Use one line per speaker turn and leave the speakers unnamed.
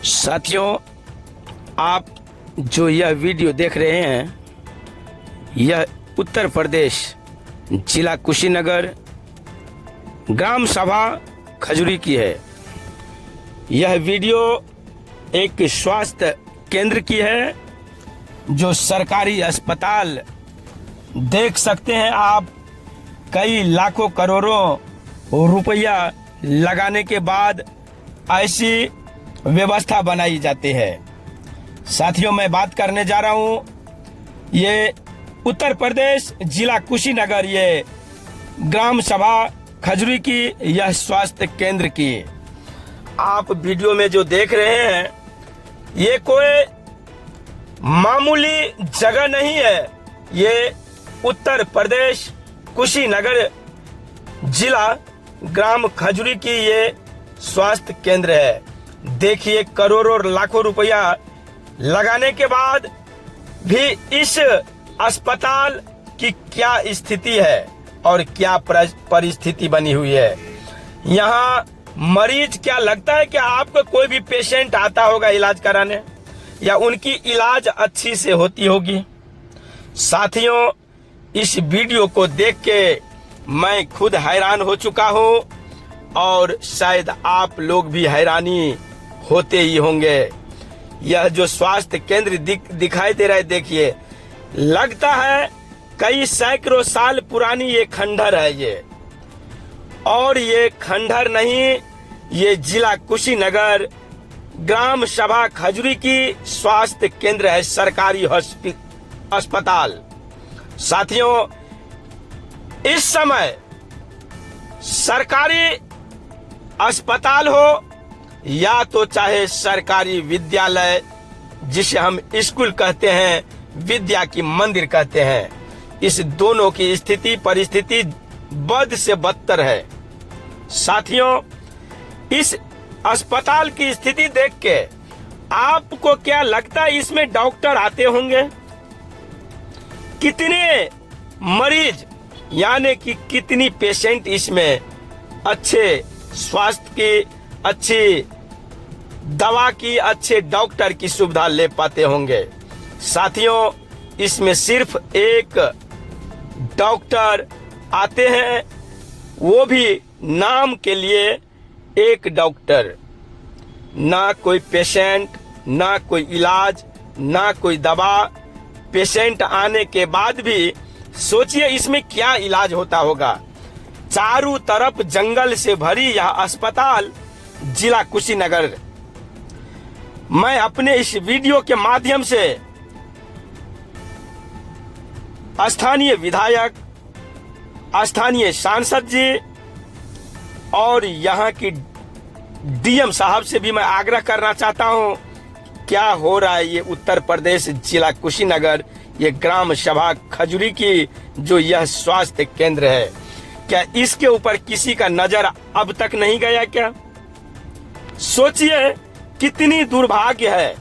साथियों, आप जो यह वीडियो देख रहे हैं यह उत्तर प्रदेश जिला कुशीनगर ग्राम सभा खजुरी की है। यह वीडियो एक स्वास्थ्य केंद्र की है जो सरकारी अस्पताल देख सकते हैं आप। कई लाखों करोड़ों रुपया लगाने के बाद ऐसी व्यवस्था बनाई जाती है। साथियों, मैं बात करने जा रहा हूं ये उत्तर प्रदेश जिला कुशीनगर ये ग्राम सभा खजुरी की यह स्वास्थ्य केंद्र की। आप वीडियो में जो देख रहे हैं ये कोई मामूली जगह नहीं है। ये उत्तर प्रदेश कुशीनगर जिला ग्राम खजुरी की ये स्वास्थ्य केंद्र है। देखिए, करोड़ों और लाखों रुपया लगाने के बाद भी इस अस्पताल की क्या स्थिति है और क्या परिस्थिति बनी हुई है। यहाँ मरीज, क्या लगता है कि आपको कोई भी पेशेंट आता होगा इलाज कराने या उनकी इलाज अच्छी से होती होगी। साथियों, इस वीडियो को देख के मैं खुद हैरान हो चुका हूँ और शायद आप लोग भी हैरानी होते ही होंगे। यह जो स्वास्थ्य केंद्र दिखाई दे रहा है, देखिए, लगता है कई सैकड़ों साल पुरानी ये खंडहर है ये। और ये खंडहर नहीं, ये जिला कुशीनगर ग्राम सभा खजुरी की स्वास्थ्य केंद्र है, सरकारी अस्पताल। साथियों, इस समय सरकारी अस्पताल हो या तो चाहे सरकारी विद्यालय, जिसे हम स्कूल कहते हैं, विद्या की मंदिर कहते हैं, इस दोनों की स्थिति परिस्थिति बद से बदतर है। साथियों, इस अस्पताल की स्थिति देख के आपको क्या लगता है इसमें डॉक्टर आते होंगे? कितने मरीज यानी कि कितनी पेशेंट इसमें अच्छे स्वास्थ्य की, अच्छी दवा की, अच्छे डॉक्टर की सुविधा ले पाते होंगे। साथियों, इसमें सिर्फ एक डॉक्टर आते हैं, वो भी नाम के लिए एक डॉक्टर। ना कोई पेशेंट, ना कोई इलाज, ना कोई दवा। पेशेंट आने के बाद भी सोचिए इसमें क्या इलाज होता होगा। चारों तरफ जंगल से भरी यह अस्पताल जिला कुशीनगर। मैं अपने इस वीडियो के माध्यम से स्थानीय विधायक, स्थानीय सांसद जी और यहाँ की डीएम साहब से भी मैं आग्रह करना चाहता हूँ, क्या हो रहा है ये उत्तर प्रदेश जिला कुशीनगर ये ग्राम सभा खजुरी की जो यह स्वास्थ्य केंद्र है, क्या इसके ऊपर किसी का नजर अब तक नहीं गया क्या? सोचिए कितनी दुर्भाग्य है